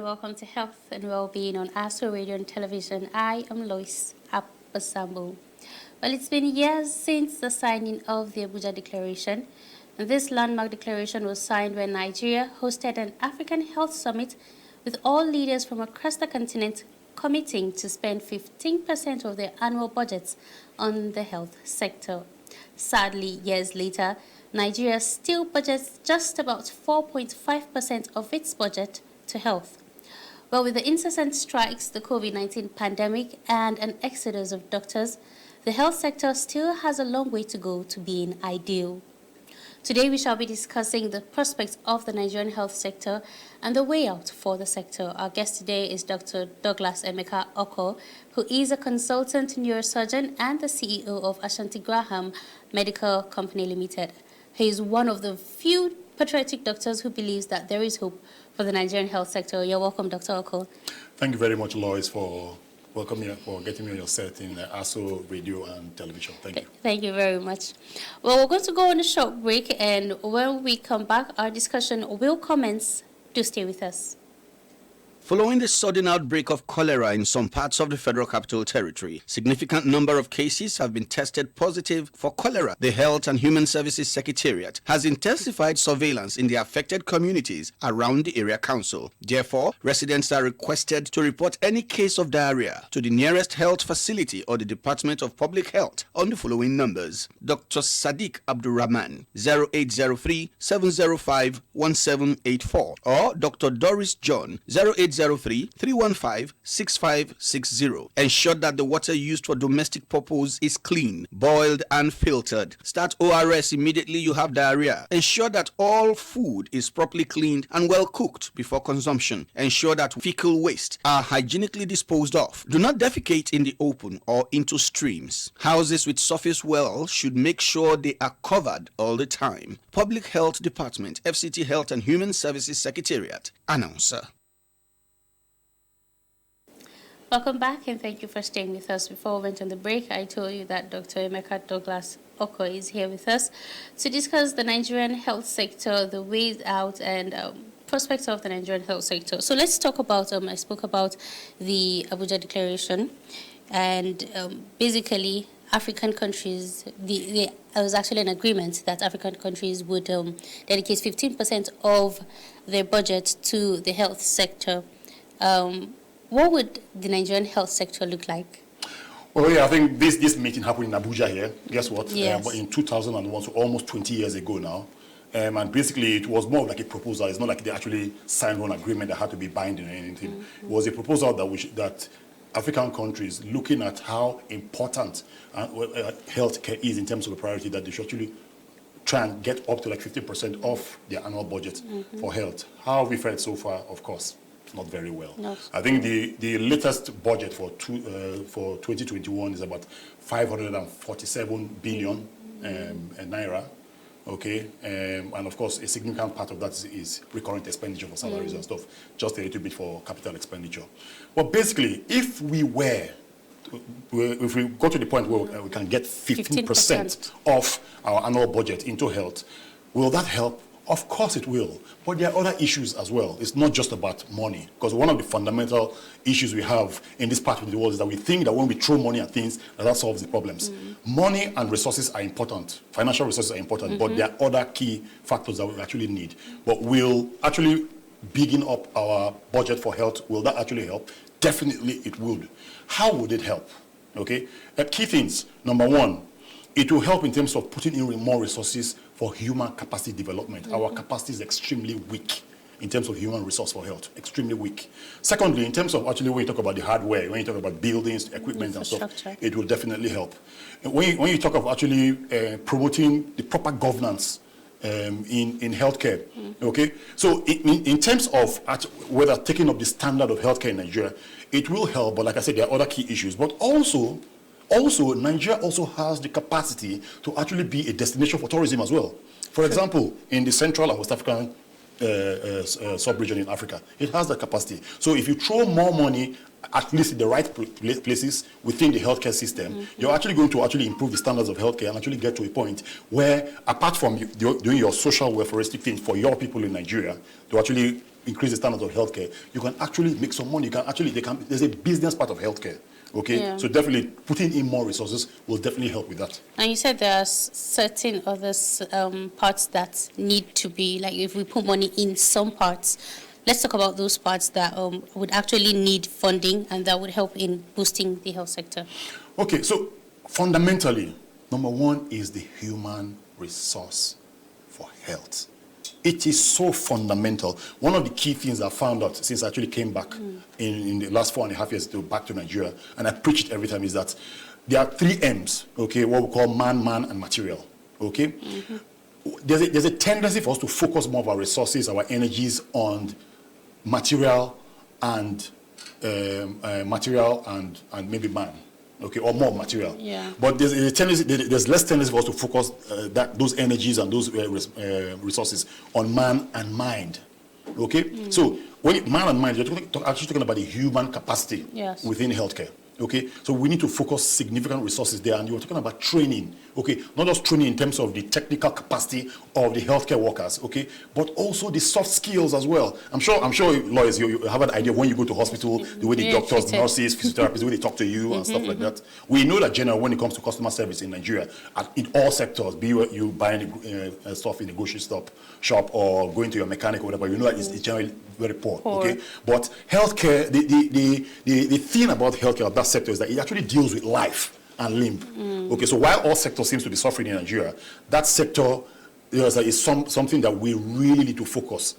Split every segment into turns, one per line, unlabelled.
welcome to Health and Wellbeing on ASO Radio and Television. I am Lois Apasambo. Well, it's been years since the signing of the Abuja Declaration. And this landmark declaration was signed when Nigeria hosted an African Health Summit with all leaders from across the continent committing to spend 15% of their annual budgets on the health sector. Sadly, years later, Nigeria still budgets just about 4.5% of its budget to health. Well, with the incessant strikes, the COVID-19 pandemic, and an exodus of doctors, the health sector still has a long way to go to being ideal. Today, we shall be discussing the prospects of the Nigerian health sector and the way out for the sector. Our guest today is Dr. Douglas Emeka Okor, who is a consultant neurosurgeon and the CEO of Ashanti Graham Medical Company Limited. He is one of the few patriotic doctors who believes that there is hope for the Nigerian health sector. You're welcome, Dr. Okor.
Thank you very much, Lois, for welcoming me, for getting me on your set in ASO Radio and Television. Thank you.
Thank you very much. Well, we're going to go on a short break, and when we come back, our discussion will commence. Do stay with us.
Following the sudden outbreak of cholera in some parts of the Federal Capital Territory, significant number of cases have been tested positive for cholera. The Health and Human Services Secretariat has intensified surveillance in the affected communities around the area council. Therefore, residents are requested to report any case of diarrhea to the nearest health facility or the Department of Public Health on the following numbers: Dr. Sadiq Abdurrahman, 0803-705-1784, or Dr. Doris John, 0803-315-6560. Ensure that the water used for domestic purpose is clean, boiled and filtered. Start ORS immediately you have diarrhea. Ensure that all food is properly cleaned and well cooked before consumption. Ensure that fecal waste are hygienically disposed of. Do not defecate in the open or into streams. Houses with surface wells should make sure they are covered all the time. Public Health Department, FCT Health and Human Services Secretariat. Announcer.
Welcome back, and thank you for staying with us. Before we went on the break, I told you that Dr. Emeka Douglas Okor is here with us to discuss the Nigerian health sector, the ways out, and prospects of the Nigerian health sector. So let's talk about, I spoke about the Abuja Declaration, and basically African countries, there was actually an agreement that African countries would dedicate 15% of their budget to the health sector. What would the Nigerian health sector look like?
Well, yeah, I think this meeting happened in Abuja here. Guess what?
Yes.
But in 2001, so almost 20 years ago now. And basically, it was more like a proposal. It's not like they actually signed one agreement that had to be binding or anything. Mm-hmm. It was a proposal that African countries, looking at how important healthcare is in terms of the priority, that they should actually try and get up to like 50% of their annual budget for health. How have we fared so far? Of course, not very well. No. I think the latest budget for 2021 is about 547 billion naira. Okay, and of course, a significant part of that is recurrent expenditure for salaries and stuff, just a little bit for capital expenditure. But basically, if we go to the point where we can get 15% of our annual budget into health, will that help? Of course it will, but there are other issues as well. It's not just about money, because one of the fundamental issues we have in this part of the world is that we think that when we throw money at things, that solves the problems. Money and resources are important. Financial resources are important, but there are other key factors that we actually need. But will actually bigging up our budget for health, will that actually help? Definitely it would. How would it help? Okay, key things. Number one, it will help in terms of putting in more resources for human capacity development. Our capacity is extremely weak in terms of human resource for health, extremely weak. Secondly, in terms of actually when you talk about the hardware, when you talk about buildings, equipment and stuff, it will definitely help. When you talk of actually promoting the proper governance in healthcare, okay? So in terms of whether taking up the standard of healthcare in Nigeria, it will help, but like I said, there are other key issues. But also, Nigeria also has the capacity to actually be a destination for tourism as well. For example, in the Central and West African sub-region in Africa, it has the capacity. So if you throw more money, at least in the right places within the healthcare system, you're actually going to actually improve the standards of healthcare and actually get to a point where, apart from doing your social welfareistic things for your people in Nigeria, to actually increase the standards of healthcare, you can actually make some money. You can actually, there's a business part of healthcare. Okay,
Yeah.
so definitely putting in more resources will definitely help with that.
And you said there are certain other parts that need to be, like if we put money in some parts, let's talk about those parts that would actually need funding and that would help in boosting the health sector.
Okay, so fundamentally, number one is the human resource for health. It is so fundamental. One of the key things I found out since I actually came back in the last 4.5 years back to Nigeria, and I preach it every time, is that there are 3 M's, okay, what we call man, and material, okay? There's a tendency for us to focus more of our resources, our energies on material and maybe man. Okay, or more material.
Yeah.
But there's a tendency, there's less tendency for us to focus those energies and those resources on man and mind. Okay, so when man and mind, you're actually talking about the human capacity within healthcare. Okay, so we need to focus significant resources there, and you're talking about training. Okay, not just training in terms of the technical capacity of the healthcare workers. Okay, but also the soft skills as well. I'm sure, lawyers, you have an idea when you go to hospital, the way the doctors, nurses, physiotherapists, the way they talk to you and stuff like that. We know that generally when it comes to customer service in Nigeria, in all sectors, be you buying stuff in a grocery shop or going to your mechanic or whatever, you know that it's generally very poor. Okay, but healthcare, the thing about healthcare, that sector, is that it actually deals with life and limb. Okay, so while all sectors seems to be suffering in Nigeria, that sector is something that we really need to focus.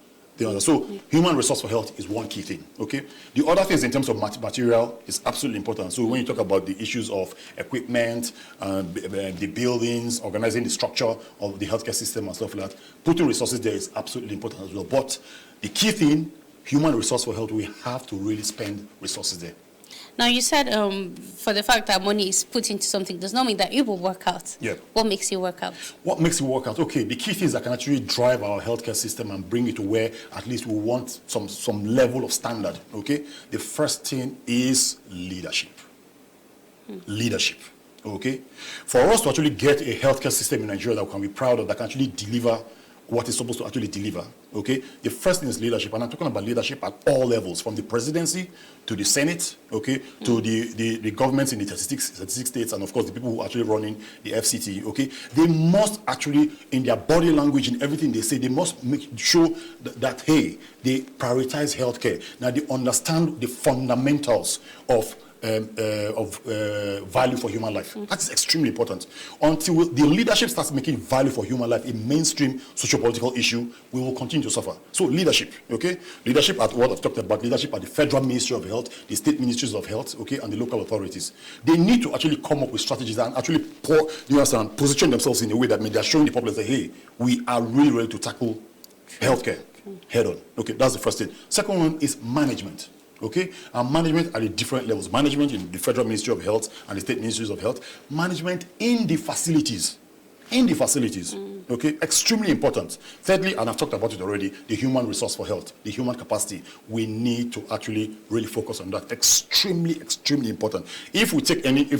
So human resource for health is one key thing. Okay, the other things in terms of material is absolutely important. So when you talk about the issues of equipment, the buildings, organizing the structure of the healthcare system and stuff like that, putting resources there is absolutely important as well. But the key thing, human resource for health, we have to really spend resources there.
Now, you said for the fact that money is put into something does not mean that it will work out.
Yeah.
What makes it work out?
What makes it work out? Okay, the key things that can actually drive our healthcare system and bring it to where at least we want some level of standard, okay? The first thing is leadership. Leadership, okay? For us to actually get a healthcare system in Nigeria that we can be proud of, that can actually deliver what it's supposed to actually deliver, okay? The first thing is leadership, and I'm talking about leadership at all levels, from the presidency to the Senate, okay, to the governments in the 36 states, and of course the people who are actually running the FCT, okay? They must actually, in their body language and everything they say, they must make sure that hey, they prioritize healthcare. Now they understand the fundamentals of value for human life. That's extremely important. Until the leadership starts making value for human life a mainstream socio-political issue, we will continue to suffer. So leadership, okay? Leadership at what I've talked about, leadership at the Federal Ministry of Health, the state ministries of health, okay, and the local authorities. They need to actually come up with strategies and actually position themselves in a way that they're showing the public that, hey, we are really ready to tackle healthcare head on. Okay, that's the first thing. Second one is management. Okay, and management at the different levels. Management in the Federal Ministry of Health and the State Ministries of Health. Management in the facilities. Okay, extremely important. Thirdly, and I've talked about it already, the human resource for health, the human capacity. We need to actually really focus on that. Extremely, extremely important. If we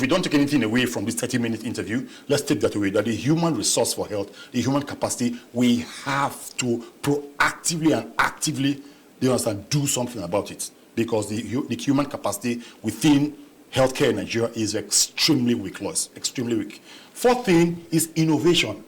don't take anything away from this 30-minute interview, let's take that away, that the human resource for health, the human capacity, we have to proactively and actively, do something about it. Because the human capacity within healthcare in Nigeria is extremely weak, Lois, extremely weak. Fourth thing is innovation.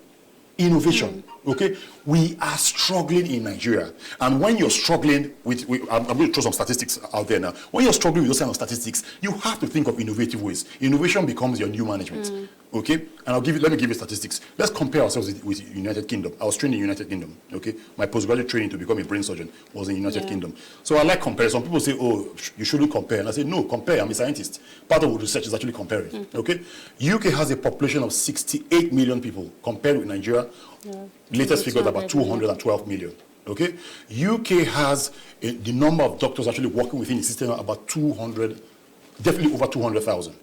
Okay? We are struggling in Nigeria. And when you're struggling I'm going to throw some statistics out there now. When you're struggling with those kind of statistics, you have to think of innovative ways. Innovation becomes your new management. Okay? And let me give you statistics. Let's compare ourselves with United Kingdom. I was trained in United Kingdom. Okay? My postgraduate training to become a brain surgeon was in United Kingdom. So I like comparing. Some people say, oh, you shouldn't compare. And I say, no, compare. I'm a scientist. Part of research is actually comparing. Okay? UK has a population of 68 million people compared with Nigeria. Latest figures about 212 million. Okay, UK has the number of doctors actually working within the system about 200, definitely over 200,000.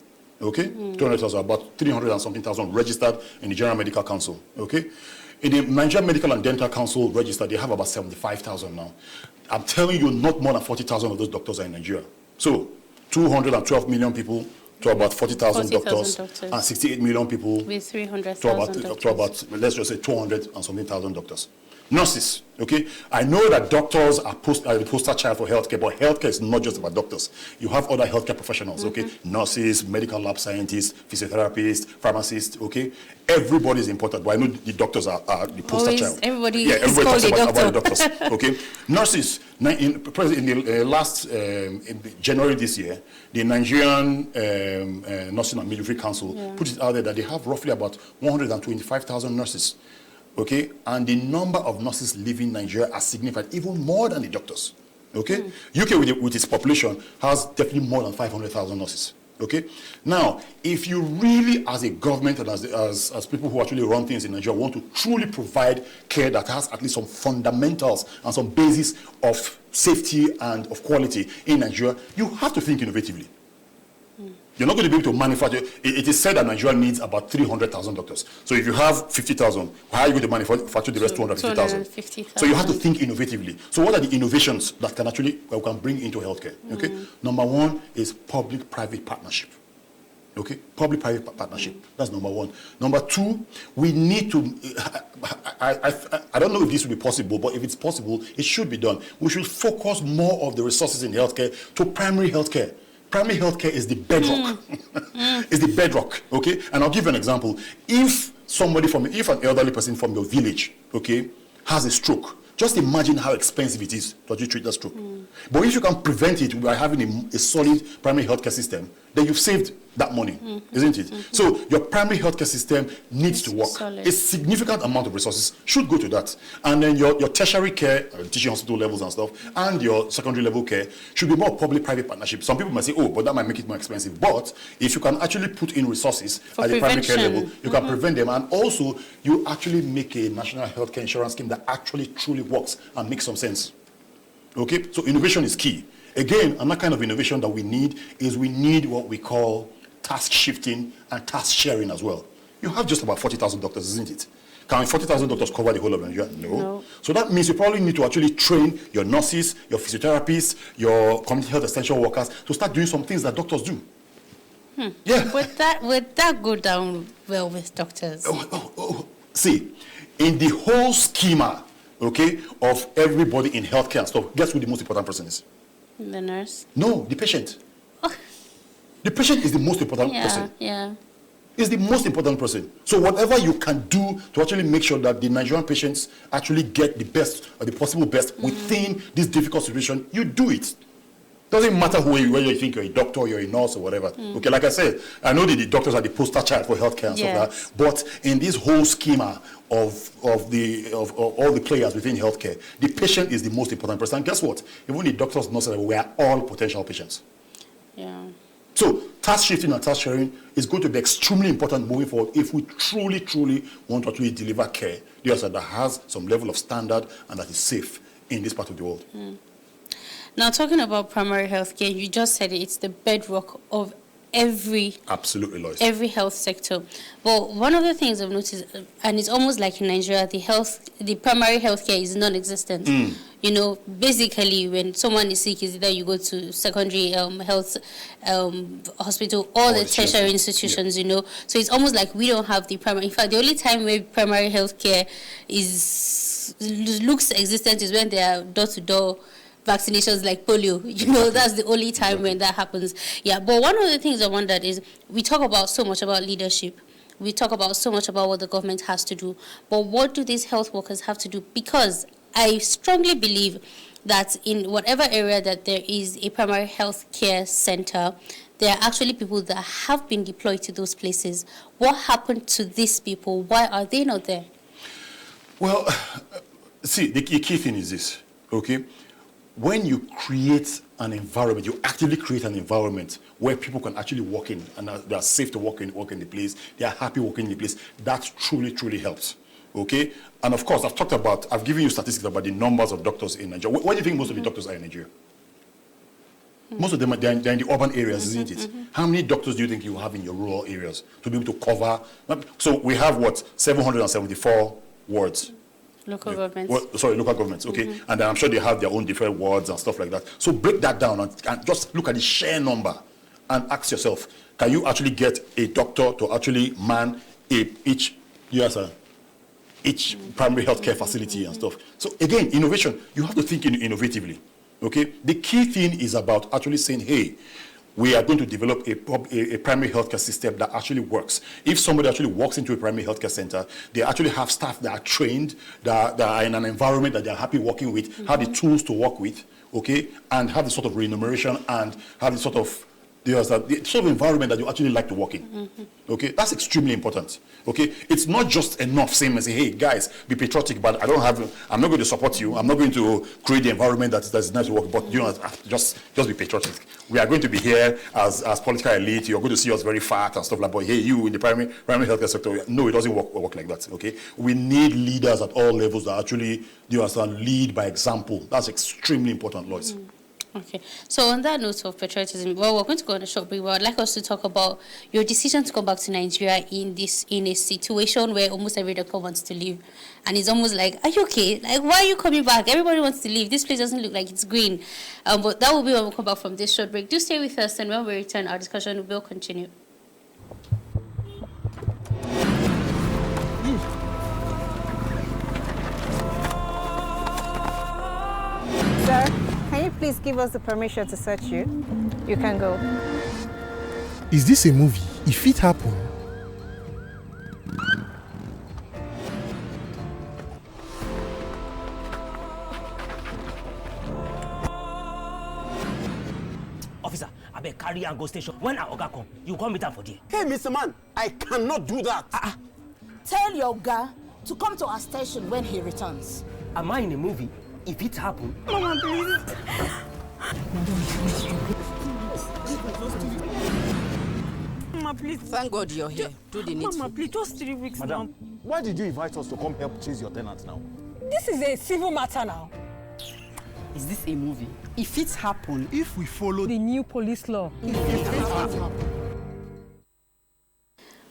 Okay, 200,000, about 300 and something thousand registered in the General Medical Council. Okay, in the Nigerian Medical and Dental Council registered, they have about 75,000 now. I'm telling you, not more than 40,000 of those doctors are in Nigeria. So 212 million people to about 40,000 doctors, and 68 million people
with 300,000
to about let's just say 200 and something thousand doctors. Nurses, okay? I know that doctors are the poster child for healthcare, but healthcare is not just about doctors. You have other healthcare professionals, okay? Nurses, medical lab scientists, physiotherapists, pharmacists, okay? Everybody is important, but I know the doctors are the poster child.
Everybody
talks
a
about
doctor.
the doctors, okay? Nurses, in the last in January this year, the Nigerian Nursing and Midwifery Council put it out there that they have roughly about 125,000 nurses. Okay, and the number of nurses leaving Nigeria are significant, even more than the doctors. Okay, UK with its population has definitely more than 500,000 nurses. Okay, now if you really, as a government and as people who actually run things in Nigeria, want to truly provide care that has at least some fundamentals and some basis of safety and of quality in Nigeria, you have to think innovatively. You're not going to be able to manufacture. It is said that Nigeria needs about 300,000 doctors. So if you have 50,000, how are you going to manufacture the rest 250,000? So you have to think innovatively. So what are the innovations that can actually can bring into healthcare? Okay, number one is public-private partnership. Okay, public-private partnership. That's number one. Number two, we need to. I don't know if this will be possible, but if it's possible, it should be done. We should focus more of the resources in healthcare to primary healthcare. Primary healthcare is the bedrock. It's the bedrock, okay? And I'll give you an example. If an elderly person from your village, okay, has a stroke, just imagine how expensive it is to actually treat that stroke. But if you can prevent it by having a solid primary healthcare system, then you've saved that money, isn't it? So your primary healthcare system needs to work.
Solid.
A significant amount of resources should go to that. And then your tertiary care, teaching hospital levels and stuff, and your secondary level care should be more public-private partnership. Some people might say, oh, but that might make it more expensive. But if you can actually put in resources at the primary care level, you can prevent them. And also, you actually make a national healthcare insurance scheme that actually truly works and makes some sense. Okay? So innovation is key. Again, another kind of innovation that we need is what we call task shifting and task sharing as well. You have just about 40,000 doctors, isn't it? Can 40,000 doctors cover the whole of Nigeria? No. So that means you probably need to actually train your nurses, your physiotherapists, your community health extension workers to start doing some things that doctors do. Yeah.
Would that go down well with doctors?
See, in the whole schema, okay, of everybody in healthcare and stuff, guess who the most important person is?
The nurse?
No, the patient. The patient is the most important person.
Yeah.
Is the most important person. So whatever you can do to actually make sure that the Nigerian patients actually get the best or the possible best within this difficult situation, you do it. Doesn't matter whether you think you're a doctor, you're a nurse, or whatever. Okay, like I said, I know that the doctors are the poster child for healthcare and stuff like that. But in this whole schema of all the players within healthcare, the patient is the most important person. And guess what? Even the doctors, nurses, we are all potential patients.
Yeah.
So task shifting and task sharing is going to be extremely important moving forward if we truly, truly want to actually deliver care that has some level of standard and that is safe in this part of the world.
Now, talking about primary health care, you just said it's the bedrock of
Absolutely, Lois.
every health sector. But one of the things I've noticed, and it's almost like in Nigeria, the primary health care is non-existent. You know, basically, when someone is sick, is either you go to secondary health hospital or the tertiary institutions, you know. So it's almost like we don't have the primary. In fact, the only time where primary health care looks existent is when they are door-to-door vaccinations like polio, you know, that's the only time when that happens. Yeah, but one of the things I wondered is we talk about so much about leadership. We talk about so much about what the government has to do. But what do these health workers have to do? Because I strongly believe that in whatever area that there is a primary health care center, there are actually people that have been deployed to those places. What happened to these people? Why are they not there?
Well, see, the key thing is this, okay? When you create an environment, you actively create an environment where people can actually walk in and they are safe to walk in the place, they are happy walking in the place, that truly, truly helps. Okay? And of course, I've given you statistics about the numbers of doctors in Nigeria. Where do you think most of the doctors are in Nigeria? Most of them they're in the urban areas, isn't it? How many doctors do you think you have in your rural areas to be able to cover? So we have 774 wards.
Local governments.
Local governments, okay? And I'm sure they have their own different wards and stuff like that. So break that down and just look at the sheer number and ask yourself, can you actually get a doctor to actually man each each primary healthcare facility and stuff. So again, innovation, you have to think innovatively, okay? The key thing is about actually saying, hey, we are going to develop a primary healthcare system that actually works. If somebody actually walks into a primary healthcare center, they actually have staff that are trained, that are in an environment that they're happy working with, have the tools to work with, okay, and have the sort of remuneration and have the sort of environment that you actually like to work in. Okay, that's extremely important. Okay, it's not just enough saying, hey guys, be patriotic, but I'm not going to support you. I'm not going to create the environment that's nice to work. But just be patriotic. We are going to be here as political elite. You're going to see us very fat and stuff like that. But hey, you in the primary healthcare sector, no, it doesn't work like that. Okay, we need leaders at all levels that actually lead by example. That's extremely important, Lois.
Okay, so on that note of patriotism, well, we're going to go on a short break. I'd like us to talk about your decision to come back to Nigeria in a situation where almost every doctor wants to leave, and it's almost like, are you okay? Like, why are you coming back? Everybody wants to leave. This place doesn't look like it's green. But that will be when we come back from this short break. Do stay with us, and when we return, our discussion will continue.
Sir, can you please give us the permission to search you? You can go.
Is this a movie? If it happened.
Officer, I beg carry and go station. When our Oga come, you come meet am for there.
Hey, Mr. Man, I cannot do that.
Tell your Oga to come to our station when he returns.
Am I in a movie? If it happen,
Mama, please. Mama, please.
Thank God you're here. Do the needful.
Mama, please, just 3 weeks
Madam,
now.
why did you invite us to come help chase your tenant now?
This is a civil matter now.
Is this a movie? If it happen,
If we follow
The new police law.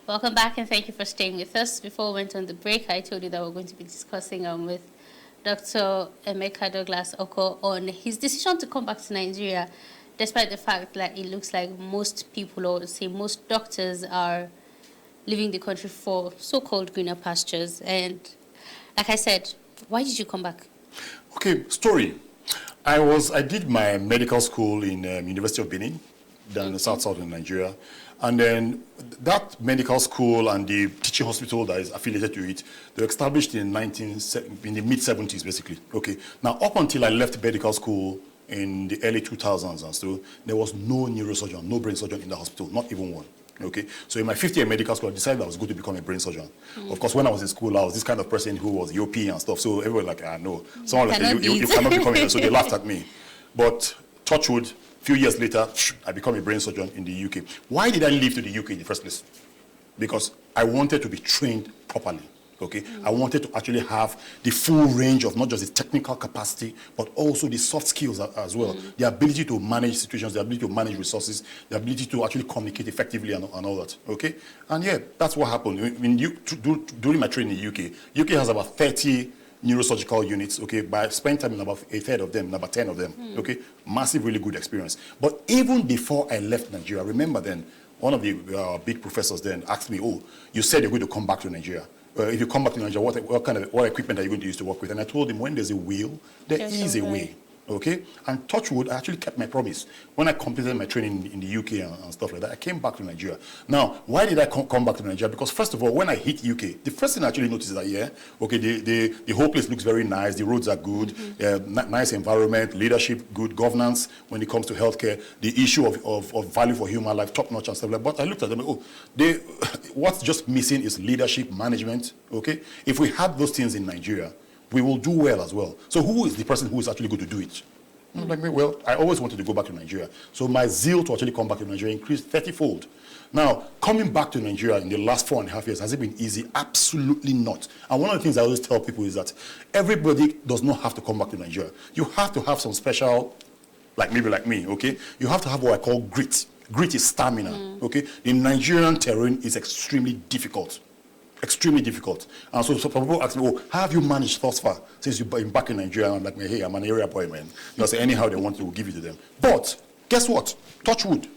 Welcome back, and thank you for staying with us. Before we went on the break, I told you that we're going to be discussing with Dr. Emeka Douglas Okor on his decision to come back to Nigeria, despite the fact that it looks like most people, or say most doctors, are leaving the country for so-called greener pastures. And like I said, why did you come back?
Okay, story. I did my medical school in University of Benin, down in the south in Nigeria. And then that medical school and the teaching hospital that is affiliated to it, they were established in the mid-70s, basically. Okay. Now, up until I left medical school in the early 2000s and so, there was no neurosurgeon, no brain surgeon in the hospital, not even one. Okay. So in my 5th year medical school, I decided I was going to become a brain surgeon. Of course, when I was in school, I was this kind of person who was EOP and stuff. So everyone was like, no. Someone like, you cannot become it. So they laughed at me. But touch wood, few years later, I became a brain surgeon in the UK. Why did I leave to the UK in the first place? Because I wanted to be trained properly. Okay, I wanted to actually have the full range of not just the technical capacity, but also the soft skills as well. The ability to manage situations, the ability to manage resources, the ability to actually communicate effectively and all that. Okay, and yeah, that's what happened. During my training in the UK has about 30 neurosurgical units, okay, but I spent time in about a third of them, about 10 of them, okay, massive, really good experience. But even before I left Nigeria, I remember then, one of the big professors then asked me, oh, you said you're going to come back to Nigeria. If you come back to Nigeria, what equipment are you going to use to work with? And I told him, when there's a will, there is a way. Okay? And touch wood, I actually kept my promise. When I completed my training in the UK and stuff like that, I came back to Nigeria. Now, why did I come back to Nigeria? Because first of all, when I hit UK, the first thing I actually noticed is that, yeah, okay, the whole place looks very nice, the roads are good, nice environment, leadership, good governance when it comes to healthcare, the issue of value for human life, top-notch and stuff like that. But I looked at them, what's just missing is leadership, management, okay? If we had those things in Nigeria, we will do well as well. So who is the person who is actually going to do it? Like me, well, I always wanted to go back to Nigeria. So my zeal to actually come back to Nigeria increased 30-fold. Now, coming back to Nigeria in the last 4.5 years, has it been easy? Absolutely not. And one of the things I always tell people is that everybody does not have to come back to Nigeria. You have to have some special, like me, okay? You have to have what I call grit. Grit is stamina, okay? The Nigerian terrain is extremely difficult. Extremely difficult. And so people ask me, oh, how have you managed thus far since you've been back in Nigeria? And I'm like, hey, I'm an area boy, man. You say anyhow they want to, we'll give it to them. But guess what? Touch wood,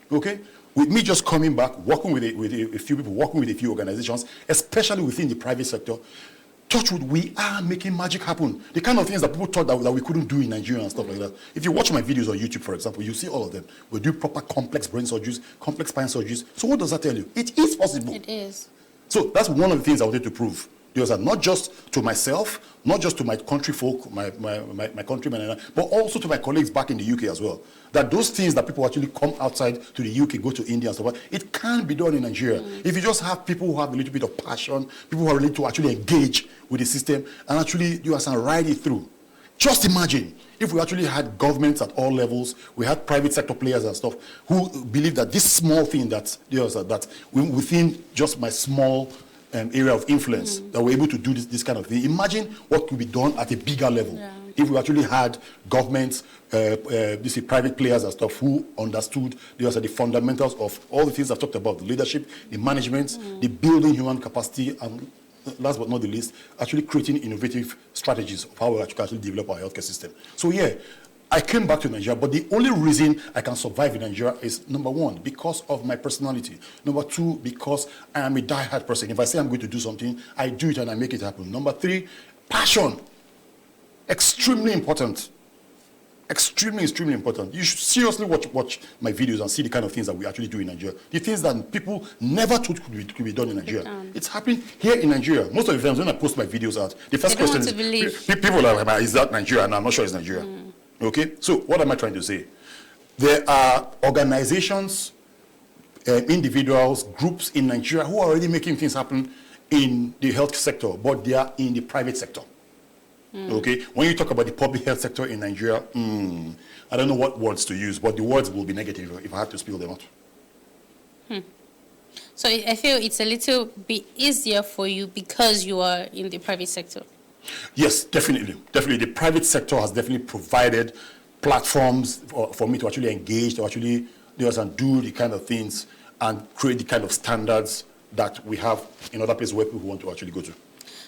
okay? With me just coming back, working with a few people, working with a few organizations, especially within the private sector, touch wood, we are making magic happen. The kind of things that people thought that we couldn't do in Nigeria and stuff like that. If you watch my videos on YouTube, for example, you see all of them. We do proper complex brain surgeries, complex spine surgeries. So what does that tell you? It is possible.
It is.
So that's one of the things I wanted to prove. Not just to myself, not just to my country folk, my countrymen, but also to my colleagues back in the UK as well. That those things that people actually come outside to the UK, go to India and stuff like that, it can be done in Nigeria. If you just have people who have a little bit of passion, people who are ready to actually engage with the system and actually ride it through. Just imagine if we actually had governments at all levels, we had private sector players and stuff who believe that this small thing that within just my small area of influence, that we're able to do this kind of thing. Imagine what could be done at a bigger level if we actually had governments, private players and stuff who understood the fundamentals of all the things I've talked about, the leadership, the management, the building human capacity, and last but not the least, actually creating innovative strategies of how we actually develop our healthcare system. So yeah, I came back to Nigeria, but the only reason I can survive in Nigeria is, number one, because of my personality. Number two, because I am a die-hard person. If I say I'm going to do something, I do it and I make it happen. Number three, passion. Extremely important. Extremely, extremely important. You should seriously watch my videos and see the kind of things that we actually do in Nigeria. The things that people never thought could be done in Nigeria. It's happening here in Nigeria. Most of the times when I post my videos out, the first question is, people are like, is that Nigeria? And I'm not sure it's Nigeria. Okay, so what am I trying to say? There are organizations, individuals, groups in Nigeria who are already making things happen in the health sector, but they are in the private sector. Okay, when you talk about the public health sector in Nigeria, I don't know what words to use, but the words will be negative if I have to spill them out.
So I feel it's a little bit easier for you because you are in the private sector.
Yes, definitely. Definitely. The private sector has definitely provided platforms for me to actually engage, to actually do the kind of things and create the kind of standards that we have in other places where people want to actually go to.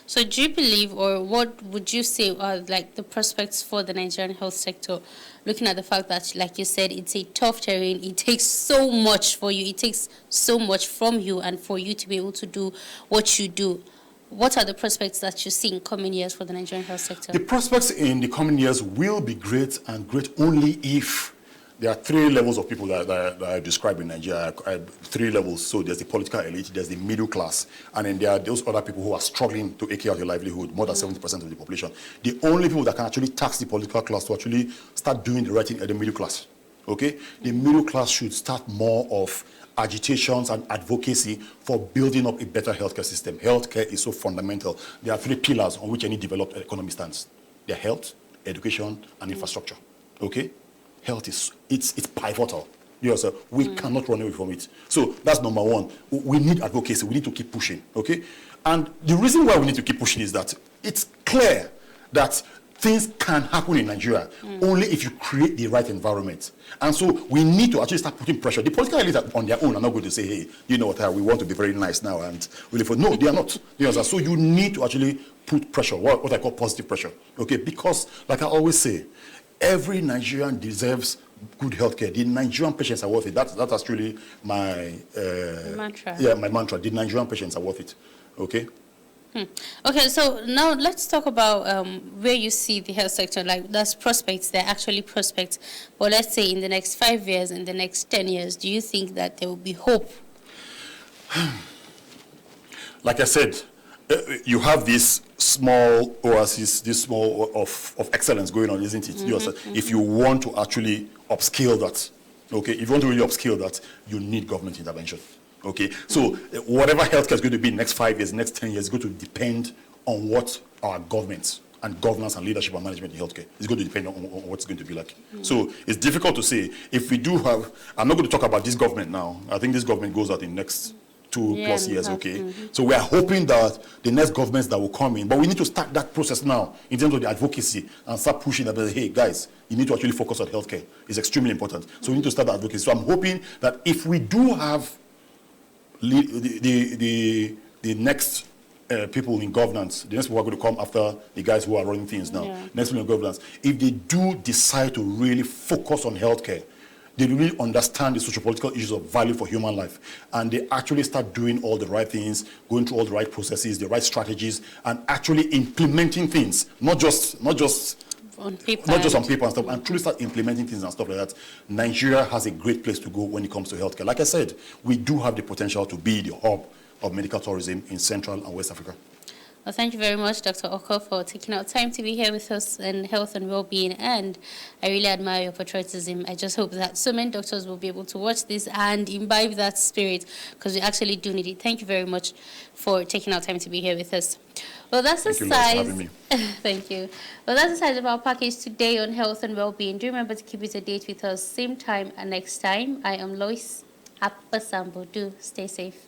So do you believe, or what would you say are like the prospects for the Nigerian health sector, looking at the fact that, like you said, it's a tough terrain, it takes so much for you, it takes so much from you and for you to be able to do what you do. What are the prospects that you see in coming years for the Nigerian health sector? The
prospects in the coming years will be great, and great only if there are three levels of people that I describe in Nigeria. Three levels. So there's the political elite, there's the middle class, and then there are those other people who are struggling to eke out their livelihood, more than 70% of the population. The only people that can actually tax the political class to actually start doing the right thing are the middle class. Okay? The middle class should start more of agitations and advocacy for building up a better healthcare system. Healthcare is so fundamental. There are three pillars on which any developed economy stands. They're health, education, and infrastructure. Okay? Health it's pivotal. We cannot run away from it. So that's number one. We need advocacy. We need to keep pushing. Okay? And the reason why we need to keep pushing is that it's clear that things can happen in Nigeria only if you create the right environment. And so we need to actually start putting pressure. The political elite on their own are not going to say, hey, you know what, we want to be very nice now and really for. No, they are not. So you need to actually put pressure, what I call positive pressure. Okay, because like I always say, every Nigerian deserves good healthcare. The Nigerian patients are worth it. That's actually my
mantra.
Yeah, my mantra. The Nigerian patients are worth it. Okay.
Okay, so now let's talk about where you see the health sector. Like, that's prospects, they're actually prospects. But let's say in the next 5 years, in the next 10 years, do you think that there will be hope?
Like I said, you have this small oasis, this small of excellence going on, isn't it? If you want to actually upscale that, okay, if you want to really upscale that, you need government intervention. Okay, so whatever healthcare is going to be in the next 5 years, next 10 years, is going to depend on what our governments and governance and leadership and management in healthcare is going to depend on what it's going to be like. So it's difficult to say. If we do have, I'm not going to talk about this government now. I think this government goes out in the next 2+ years, okay? So we are hoping that the next governments that will come in, but we need to start that process now in terms of the advocacy and start pushing that, hey, guys, you need to actually focus on healthcare. It's extremely important. So we need to start that advocacy. So I'm hoping that if we do have the next people in governance, the next people who are going to come after the guys who are running things now, next people in governance, if they do decide to really focus on healthcare, they really understand the socio-political issues of value for human life, and they actually start doing all the right things, going through all the right processes, the right strategies, and actually implementing things, not just
on paper,
not just on paper and stuff, and truly start implementing things and stuff like that. Nigeria has a great place to go when it comes to healthcare. Like I said, we do have the potential to be the hub of medical tourism in Central and West Africa.
Well, thank you very much, Dr. Okor, for taking out time to be here with us in health and well-being, and I really admire your patriotism. I just hope that so many doctors will be able to watch this and imbibe that spirit, because we actually do need it. Thank you very much for taking out time to be here with us. Well, that's the size. Thank you. Well, that's the size of our package today on health and well-being. Do remember to keep it a date with us, same time and next time. I am Lois Apasambo. Do stay safe.